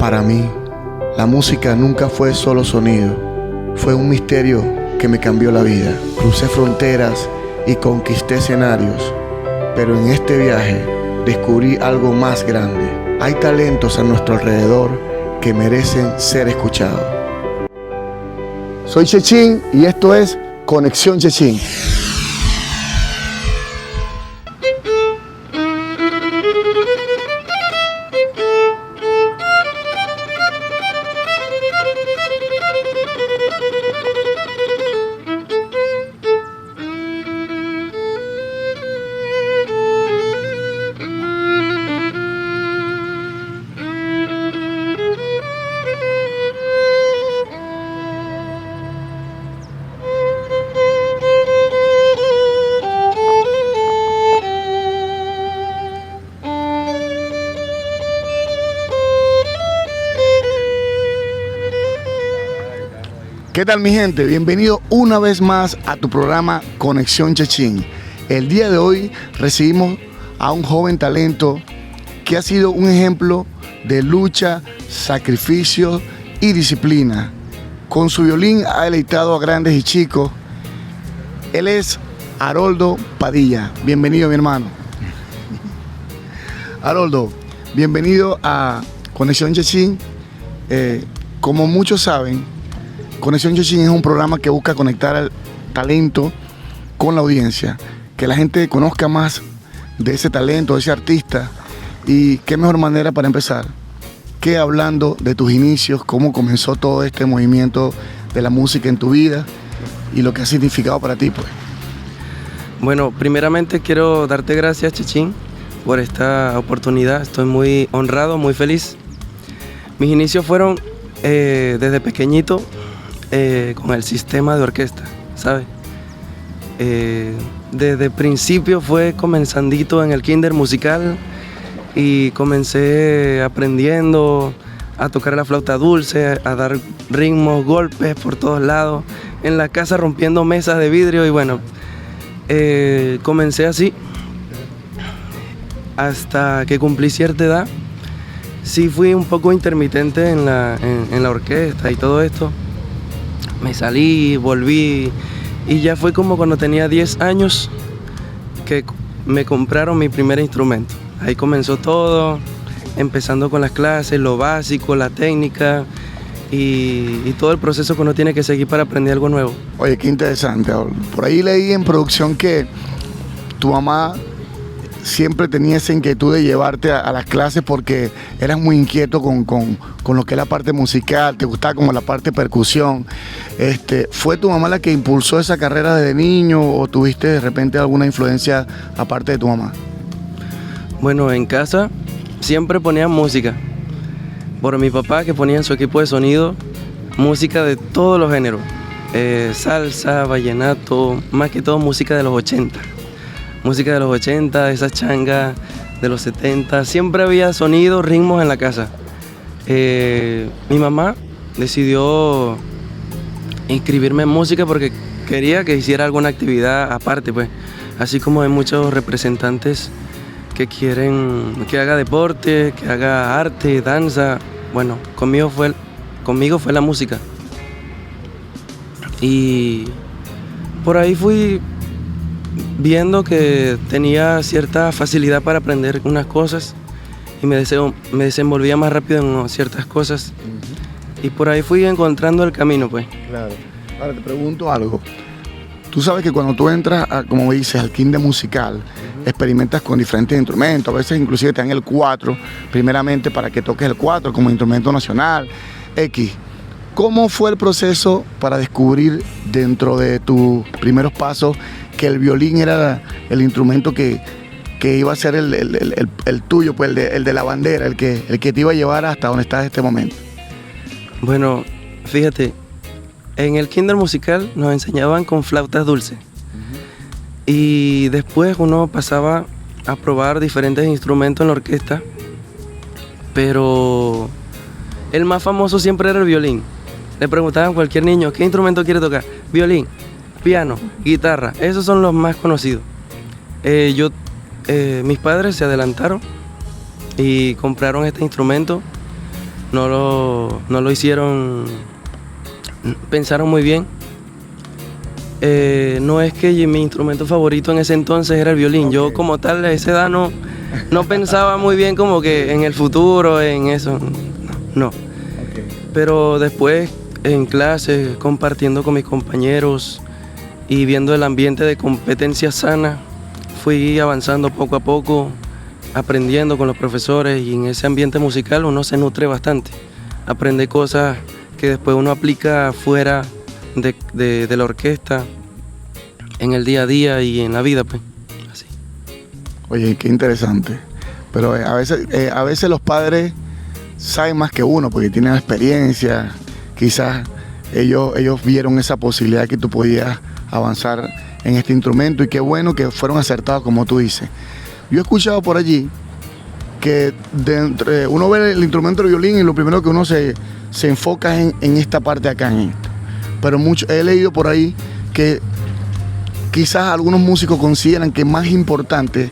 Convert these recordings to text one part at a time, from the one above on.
Para mí, la música nunca fue solo sonido, fue un misterio que me cambió la vida. Crucé fronteras y conquisté escenarios, pero en este viaje descubrí algo más grande. Hay talentos a nuestro alrededor que merecen ser escuchados. Soy Chechín y esto es Conexión Chechín. ¿Qué tal, mi gente? Bienvenido una vez más a tu programa Conexión Chechín. El día de hoy recibimos a un joven talento que ha sido un ejemplo de lucha, sacrificio y disciplina. Con su violín ha deleitado a grandes y chicos. Él es Haroldo Padilla. Bienvenido, mi hermano. Haroldo, bienvenido a Conexión Chechín. Como muchos saben, Conexión Chechín es un programa que busca conectar al talento con la audiencia, que la gente conozca más de ese talento, de ese artista. Y qué mejor manera para empezar que hablando de tus inicios, cómo comenzó todo este movimiento de la música en tu vida y lo que ha significado para ti, pues. Bueno, primeramente quiero darte gracias, Chechín, por esta oportunidad. Estoy muy honrado, muy feliz. Mis inicios fueron desde pequeñito, con el sistema de orquesta, ¿sabes? Desde principio fue comenzandito en el kinder musical y comencé aprendiendo a tocar la flauta dulce, a dar ritmos, golpes por todos lados, en la casa rompiendo mesas de vidrio y bueno, comencé así hasta que cumplí cierta edad. Sí fui un poco intermitente en la orquesta y todo esto. Me salí, volví y ya fue como cuando tenía 10 años que me compraron mi primer instrumento. Ahí comenzó todo, empezando con las clases, lo básico, la técnica y todo el proceso que uno tiene que seguir para aprender algo nuevo. Oye, qué interesante. Por ahí leí en producción que tu mamá siempre tenía esa inquietud de llevarte a las clases porque eras muy inquieto con lo que es la parte musical, te gustaba como la parte de percusión. ¿Fue tu mamá la que impulsó esa carrera desde niño o tuviste de repente alguna influencia aparte de tu mamá? Bueno, en casa siempre ponían música. Por mi papá, que ponía en su equipo de sonido música de todos los géneros. Salsa, vallenato, más que todo música de los 80. Música de los 80, esa changa de los 70, siempre había sonidos, ritmos en la casa. Mi mamá decidió inscribirme en música porque quería que hiciera alguna actividad aparte, pues. Así como hay muchos representantes que quieren que haga deporte, que haga arte, danza. Bueno, conmigo fue la música. Y por ahí fui viendo que tenía cierta facilidad para aprender unas cosas y me desenvolvía más rápido en ciertas cosas. Y por ahí fui encontrando el camino, pues. Claro. Ahora te pregunto algo. Tú sabes que cuando tú entras, como dices, al kinder musical, experimentas con diferentes instrumentos. A veces inclusive te dan el 4, primeramente para que toques el 4 como instrumento nacional, X. ¿Cómo fue el proceso para descubrir dentro de tus primeros pasos que el violín era el instrumento que iba a ser el tuyo, pues el de la bandera, el que te iba a llevar hasta donde estás en este momento? Bueno, fíjate, en el kinder musical nos enseñaban con flautas dulces. Y después uno pasaba a probar diferentes instrumentos en la orquesta, pero el más famoso siempre era el violín. Le preguntaban a cualquier niño, ¿qué instrumento quiere tocar? Violín, piano, guitarra, esos son los más conocidos. Mis padres se adelantaron y compraron este instrumento no lo hicieron, pensaron muy bien. No es que mi instrumento favorito en ese entonces era el violín. Okay. Yo como tal a esa edad no pensaba muy bien como que en el futuro, en eso, no. Okay. Pero después en clase, compartiendo con mis compañeros y viendo el ambiente de competencia sana, fui avanzando poco a poco, aprendiendo con los profesores, y en ese ambiente musical uno se nutre bastante. Aprende cosas que después uno aplica fuera de la orquesta, en el día a día y en la vida, pues, así. Oye, qué interesante. Pero a veces los padres saben más que uno porque tienen experiencia. Quizás ellos vieron esa posibilidad que tú podías avanzar en este instrumento, y qué bueno que fueron acertados, como tú dices. Yo he escuchado por allí que uno ve el instrumento de violín y lo primero que uno se enfoca es en esta parte de acá, en esto. Pero he leído por ahí que quizás algunos músicos consideran que más importante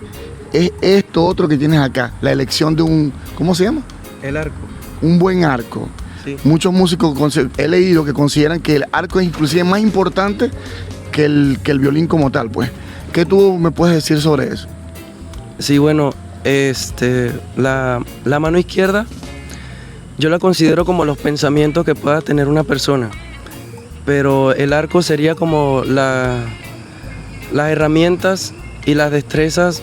es esto otro que tienes acá, la elección de un, ¿cómo se llama? El arco. Un buen arco. Sí. Muchos músicos he leído que consideran que el arco es inclusive más importante que el violín como tal, pues. ¿Qué tú me puedes decir sobre eso? Sí, bueno, la mano izquierda yo la considero como los pensamientos que pueda tener una persona, pero el arco sería como las herramientas y las destrezas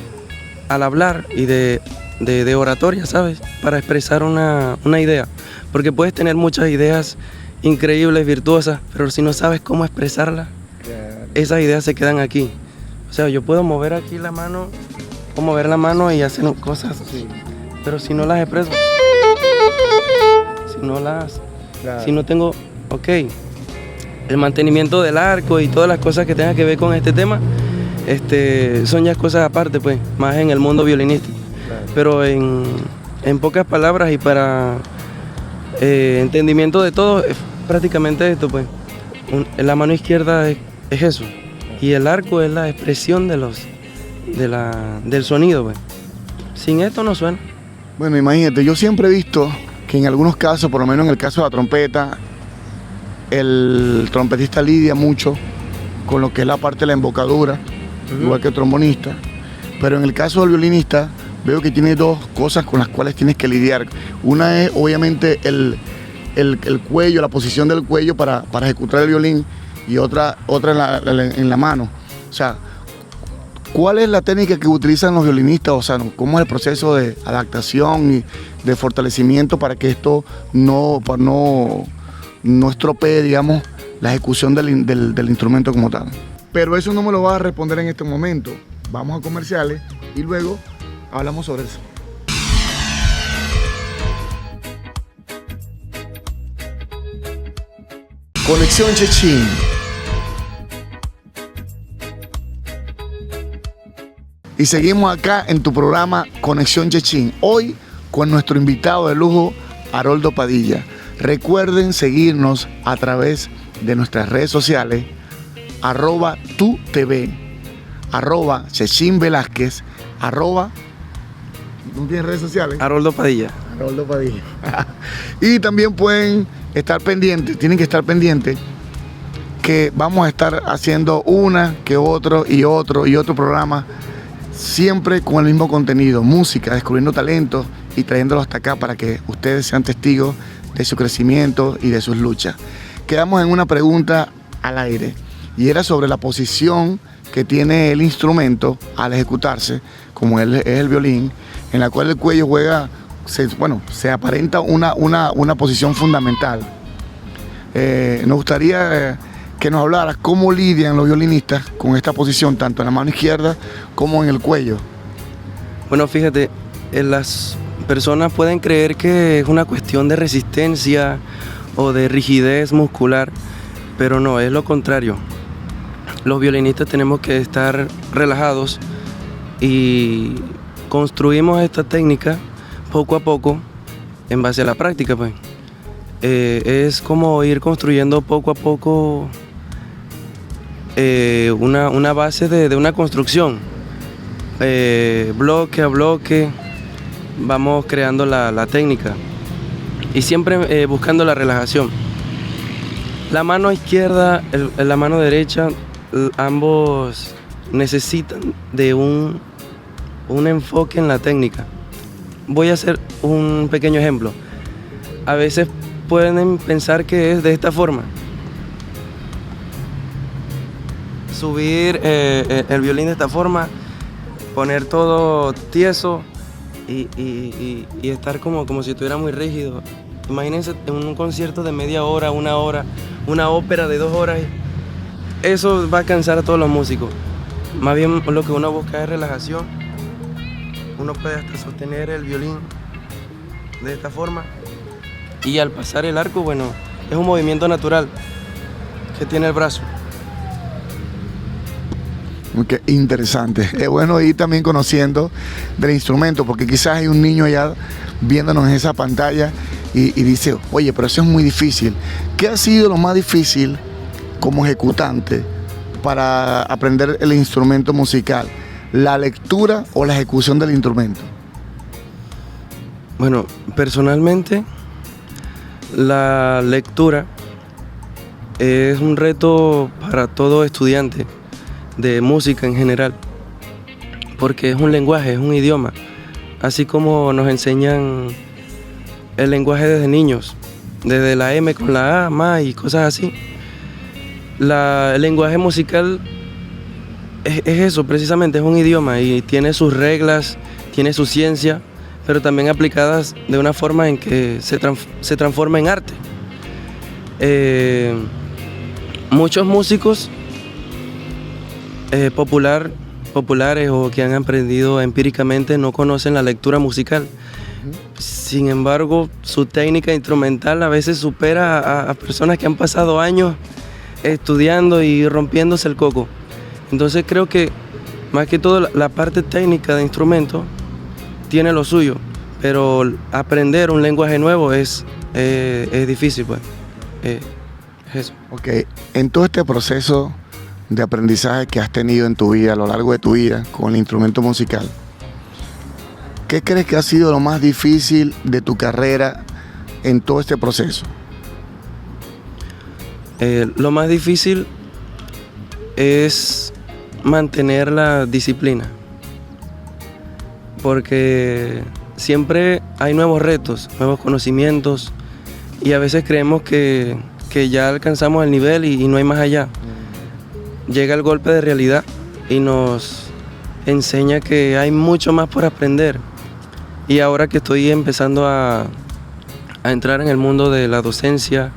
al hablar y de oratoria, ¿sabes? Para expresar una idea, porque puedes tener muchas ideas increíbles, virtuosas, pero si no sabes cómo expresarlas, esas ideas se quedan aquí. O sea, yo puedo mover aquí la mano, o mover la mano y hacer cosas así, pero si no las expreso, si no tengo, el mantenimiento del arco y todas las cosas que tengan que ver con este tema, son ya cosas aparte, pues, más en el mundo violinístico. Claro. Pero en pocas palabras y para entendimiento de todo, es prácticamente esto, pues. La mano izquierda es eso, y el arco es la expresión del sonido, pues. Sin esto no suena. Bueno, imagínate, yo siempre he visto que en algunos casos, por lo menos en el caso de la trompeta, el trompetista lidia mucho con lo que es la parte de la embocadura, igual que el trombonista. Pero en el caso del violinista, veo que tiene dos cosas con las cuales tienes que lidiar. Una es, obviamente, el cuello, la posición del cuello para ejecutar el violín, y otra en la mano. O sea, ¿cuál es la técnica que utilizan los violinistas? O sea, ¿cómo es el proceso de adaptación y de fortalecimiento para que esto no estropee, digamos, la ejecución del instrumento como tal? Pero eso no me lo vas a responder en este momento. Vamos a comerciales y luego hablamos sobre eso. Conexión Chechín. Y seguimos acá en tu programa Conexión Chechín. Hoy con nuestro invitado de lujo, Haroldo Padilla. Recuerden seguirnos a través de nuestras redes sociales, @tutv, @Chechín Velázquez, ¿no tienes redes sociales? Haroldo Padilla. Haroldo Padilla. Y también pueden estar pendientes, tienen que estar pendientes, que vamos a estar haciendo una que otro programa, siempre con el mismo contenido, música, descubriendo talentos y trayéndolos hasta acá para que ustedes sean testigos de su crecimiento y de sus luchas. Quedamos en una pregunta al aire, y era sobre la posición que tiene el instrumento al ejecutarse, como es el violín, en la cual el cuello juega, se aparenta una posición fundamental. Nos gustaría que nos hablaras cómo lidian los violinistas con esta posición, tanto en la mano izquierda como en el cuello. Bueno, fíjate, las personas pueden creer que es una cuestión de resistencia o de rigidez muscular, pero no, es lo contrario. Los violinistas tenemos que estar relajados y construimos esta técnica poco a poco en base a la práctica, pues. Es como ir construyendo poco a poco una base de una construcción. Bloque a bloque vamos creando la técnica. y siempre buscando la relajación. La mano izquierda, la mano derecha, ambos necesitan de un enfoque en la técnica. Voy a hacer un pequeño ejemplo. A veces pueden pensar que es de esta forma. Subir el violín de esta forma, poner todo tieso y estar como si estuviera muy rígido. Imagínense en un concierto de media hora, una ópera de 2 horas. Eso va a cansar a todos los músicos. Más bien lo que uno busca es relajación. Uno puede hasta sostener el violín de esta forma. Y al pasar el arco, bueno, es un movimiento natural que tiene el brazo. Qué interesante. Es bueno ir también conociendo del instrumento, porque quizás hay un niño allá viéndonos en esa pantalla y dice, oye, pero eso es muy difícil. ¿Qué ha sido lo más difícil como ejecutante para aprender el instrumento musical? ¿La lectura o la ejecución del instrumento? Bueno, personalmente, la lectura es un reto para todo estudiante de música en general, porque es un lenguaje, es un idioma, así como nos enseñan el lenguaje desde niños, desde la M con la A, ma y cosas así. El lenguaje musical es eso, precisamente, es un idioma y tiene sus reglas, tiene su ciencia, pero también aplicadas de una forma en que se transforma en arte. Muchos músicos populares o que han aprendido empíricamente no conocen la lectura musical. Sin embargo, su técnica instrumental a veces supera a personas que han pasado años estudiando y rompiéndose el coco. Entonces creo que más que todo la parte técnica de instrumento tiene lo suyo, pero aprender un lenguaje nuevo es difícil, pues. Es eso. Ok, en todo este proceso de aprendizaje que has tenido en tu vida, a lo largo de tu vida, con el instrumento musical, ¿qué crees que ha sido lo más difícil de tu carrera en todo este proceso? Lo más difícil es mantener la disciplina, porque siempre hay nuevos retos, nuevos conocimientos, y a veces creemos que ya alcanzamos el nivel y no hay más allá. Llega el golpe de realidad y nos enseña que hay mucho más por aprender. Y ahora que estoy empezando a entrar en el mundo de la docencia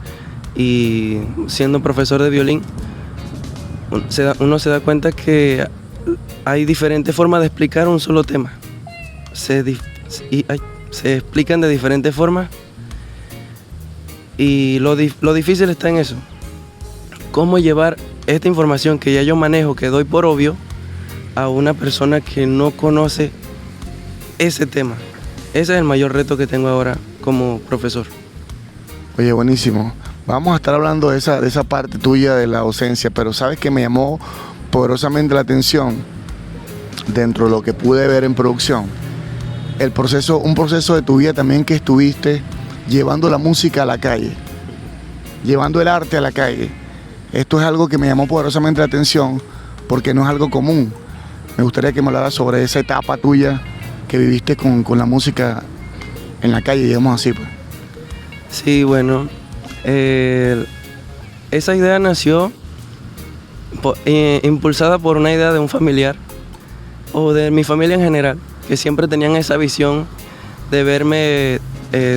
y siendo profesor de violín, uno se da cuenta que hay diferentes formas de explicar un solo tema. Se explican de diferentes formas y lo difícil está en eso. Cómo llevar esta información que ya yo manejo, que doy por obvio, a una persona que no conoce ese tema. Ese es el mayor reto que tengo ahora como profesor. Oye, buenísimo. Vamos a estar hablando de esa parte tuya de la docencia, pero ¿sabes qué me llamó poderosamente la atención dentro de lo que pude ver en producción? Un proceso de tu vida también que estuviste llevando la música a la calle, llevando el arte a la calle. Esto es algo que me llamó poderosamente la atención porque no es algo común. Me gustaría que me hablaras sobre esa etapa tuya que viviste con la música en la calle, digamos así, pues. Sí, bueno, esa idea nació impulsada por una idea de un familiar o de mi familia en general, que siempre tenían esa visión de verme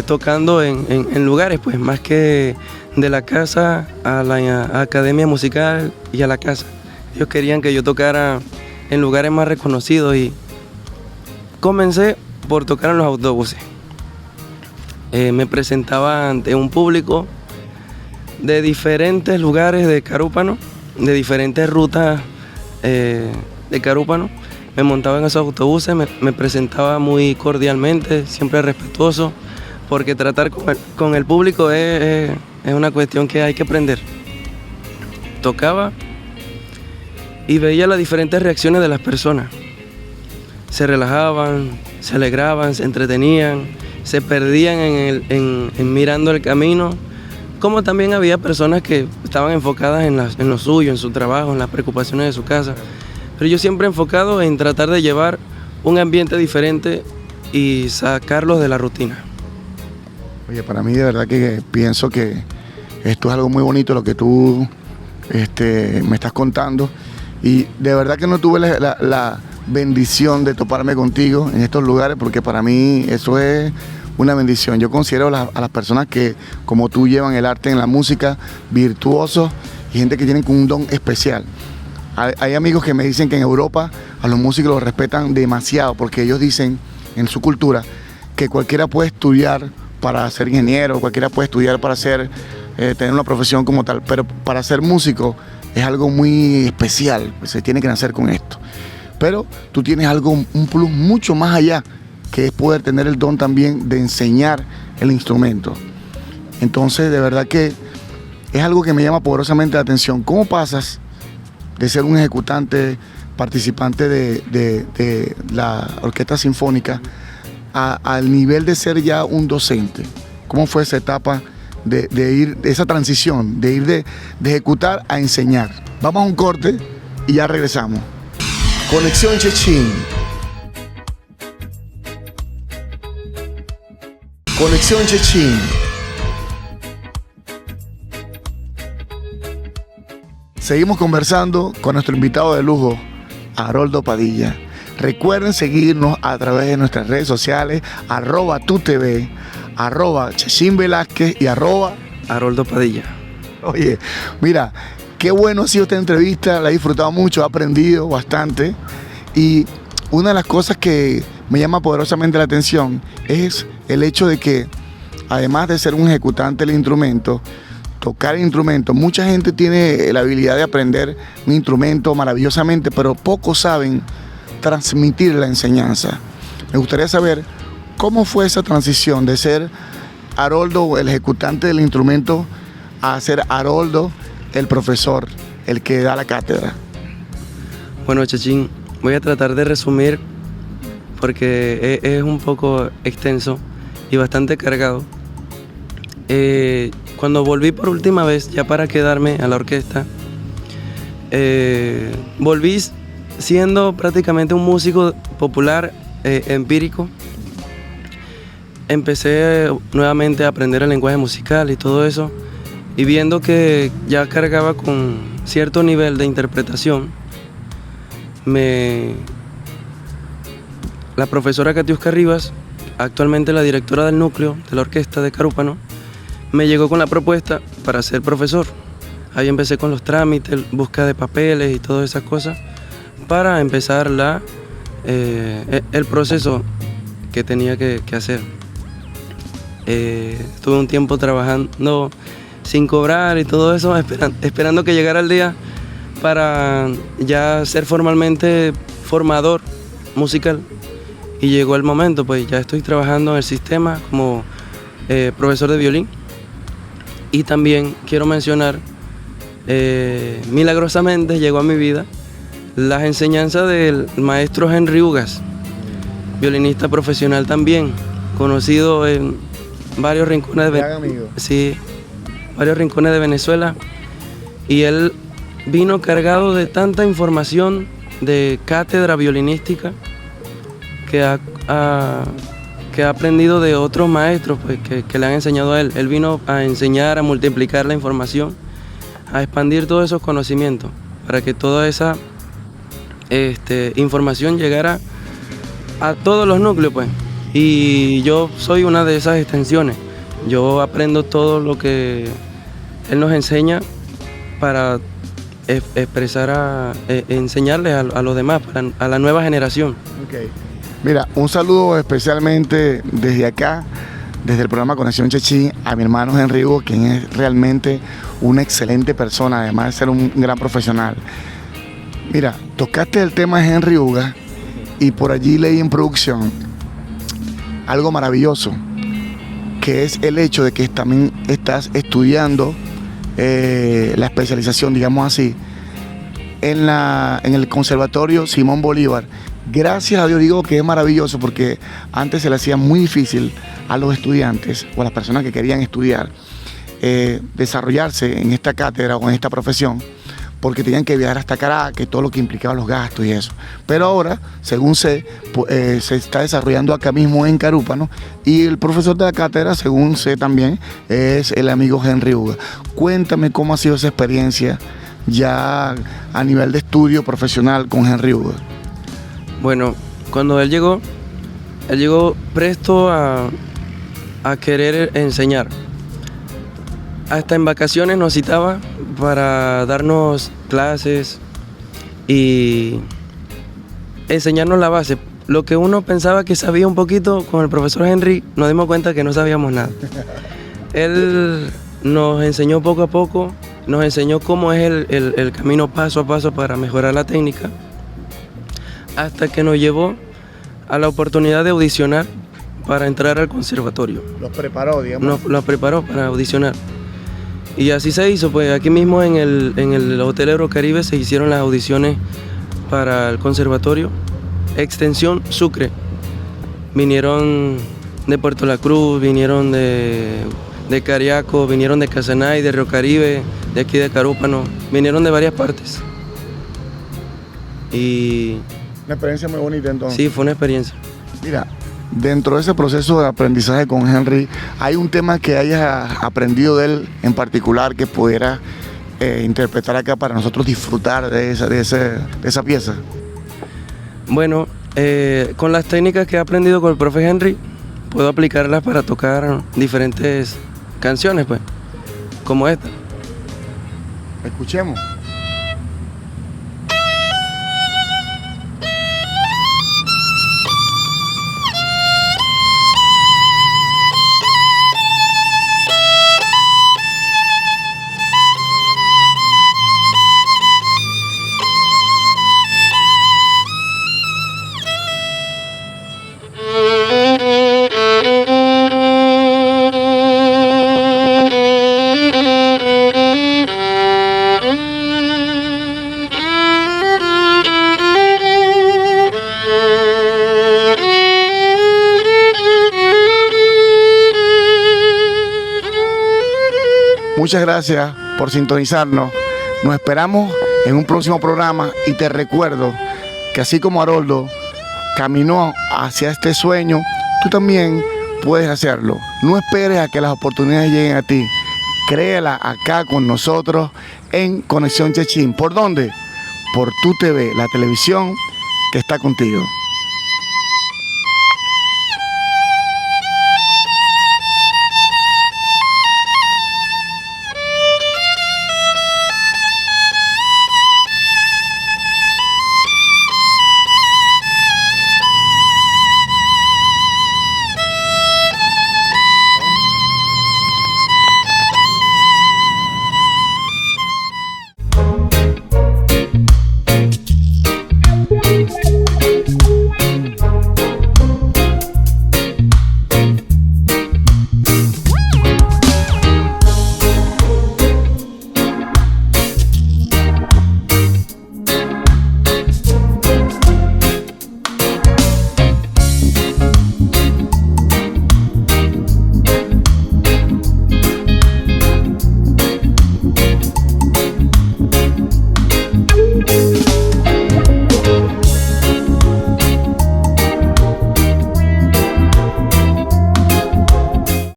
tocando en lugares, pues más que de la casa a la academia musical y a la casa. Ellos querían que yo tocara en lugares más reconocidos y comencé por tocar en los autobuses. Me presentaba ante un público de diferentes lugares de Carúpano, de diferentes rutas de Carúpano. Me montaba en esos autobuses, me presentaba muy cordialmente, siempre respetuoso, porque tratar con el público es una cuestión que hay que aprender. Tocaba y veía las diferentes reacciones de las personas. Se relajaban, se alegraban, se entretenían, se perdían en mirando el camino, como también había personas que estaban enfocadas en lo suyo, en su trabajo, en las preocupaciones de su casa. Pero yo siempre enfocado en tratar de llevar un ambiente diferente y sacarlos de la rutina. Oye, para mí de verdad que pienso que esto es algo muy bonito lo que tú me estás contando, y de verdad que no tuve la bendición de toparme contigo en estos lugares, porque para mí eso es una bendición. Yo considero a las personas que como tú llevan el arte en la música virtuosos y gente que tienen un don especial. Hay amigos que me dicen que en Europa a los músicos los respetan demasiado, porque ellos dicen en su cultura que cualquiera puede estudiar para ser ingeniero, cualquiera puede estudiar para tener una profesión como tal, pero para ser músico es algo muy especial, se tiene que nacer con esto. Pero tú tienes algo, un plus mucho más allá, que es poder tener el don también de enseñar el instrumento. Entonces, de verdad que es algo que me llama poderosamente la atención. ¿Cómo pasas de ser un ejecutante, participante de la orquesta sinfónica, al nivel de ser ya un docente? ¿Cómo fue esa etapa de ir, esa transición, de ir de ejecutar a enseñar? Vamos a un corte y ya regresamos. Conexión Chechín. Conexión Chechín. Seguimos conversando con nuestro invitado de lujo, Haroldo Padilla. Recuerden seguirnos a través de nuestras redes sociales, @tutv, @Chechín Velázquez y Haroldo Padilla. Oye, mira, qué bueno ha sido esta entrevista, la he disfrutado mucho, he aprendido bastante, y una de las cosas que me llama poderosamente la atención es el hecho de que, además de ser un ejecutante del instrumento, tocar el instrumento, mucha gente tiene la habilidad de aprender un instrumento maravillosamente, pero pocos saben transmitir la enseñanza. Me gustaría saber cómo fue esa transición de ser Haroldo, el ejecutante del instrumento, a ser Haroldo, el profesor, el que da la cátedra. Bueno, Chechín, voy a tratar de resumir porque es un poco extenso y bastante cargado. Cuando volví por última vez, ya para quedarme a la orquesta, volví siendo prácticamente un músico popular, empírico. Empecé nuevamente a aprender el lenguaje musical y todo eso, y viendo que ya cargaba con cierto nivel de interpretación, la profesora Katiuska Rivas, actualmente la directora del núcleo de la orquesta de Carúpano, me llegó con la propuesta para ser profesor. Ahí empecé con los trámites, búsqueda de papeles y todas esas cosas, para empezar el proceso que tenía que hacer. Estuve un tiempo trabajando sin cobrar y todo eso, esperando que llegara el día para ya ser formalmente formador musical. Y llegó el momento, pues ya estoy trabajando en el sistema como profesor de violín. Y también quiero mencionar, milagrosamente llegó a mi vida las enseñanzas del maestro Henry Ugas, violinista profesional también, conocido en varios rincones varios rincones de Venezuela, y él vino cargado de tanta información de cátedra violinística que ha aprendido de otros maestros, pues, que le han enseñado a él. Él vino a enseñar, a multiplicar la información, a expandir todos esos conocimientos, para que toda esa información llegara a todos los núcleos, pues. Y yo soy una de esas extensiones. Yo aprendo todo lo que él nos enseña para expresar, enseñarles a los demás, a la nueva generación. Okay. Mira, un saludo especialmente desde acá, desde el programa Conexión Chechín, a mi hermano Henry Hugo, quien es realmente una excelente persona, además de ser un gran profesional. Mira, tocaste el tema de Henry Hugo y por allí leí en producción algo maravilloso, que es el hecho de que también estás estudiando la especialización, digamos así, en el Conservatorio Simón Bolívar. Gracias a Dios digo que es maravilloso, porque antes se le hacía muy difícil a los estudiantes o a las personas que querían estudiar desarrollarse en esta cátedra o en esta profesión, porque tenían que viajar hasta Caracas y todo lo que implicaba los gastos y eso. Pero ahora, según sé, se está desarrollando acá mismo en Carúpano, y el profesor de la cátedra, según sé también, es el amigo Henry Uga. Cuéntame cómo ha sido esa experiencia ya a nivel de estudio profesional con Henry Uga. Bueno, cuando él llegó presto a querer enseñar. Hasta en vacaciones nos citaba para darnos clases y enseñarnos la base. Lo que uno pensaba que sabía un poquito, con el profesor Henry nos dimos cuenta que no sabíamos nada. Él nos enseñó poco a poco, nos enseñó cómo es el camino paso a paso para mejorar la técnica, hasta que nos llevó a la oportunidad de audicionar para entrar al conservatorio. Los preparó, digamos. Nos preparó para audicionar. Y así se hizo, pues aquí mismo en el Hotel Eurocaribe se hicieron las audiciones para el conservatorio. Extensión Sucre. Vinieron de Puerto La Cruz, vinieron de Cariaco, vinieron de Casanay, de Río Caribe, de aquí de Carúpano, vinieron de varias partes. Y una experiencia muy bonita entonces. Sí, fue una experiencia. Mira, dentro de ese proceso de aprendizaje con Henry, ¿hay un tema que hayas aprendido de él en particular que pudiera interpretar acá para nosotros disfrutar de esa pieza? Bueno, con las técnicas que he aprendido con el profe Henry, puedo aplicarlas para tocar diferentes canciones, pues, como esta. Escuchemos. Muchas gracias por sintonizarnos. Nos esperamos en un próximo programa y te recuerdo que así como Haroldo caminó hacia este sueño, tú también puedes hacerlo. No esperes a que las oportunidades lleguen a ti. Créela acá con nosotros en Conexión Chechín. ¿Por dónde? Por Tu TV, la televisión que está contigo.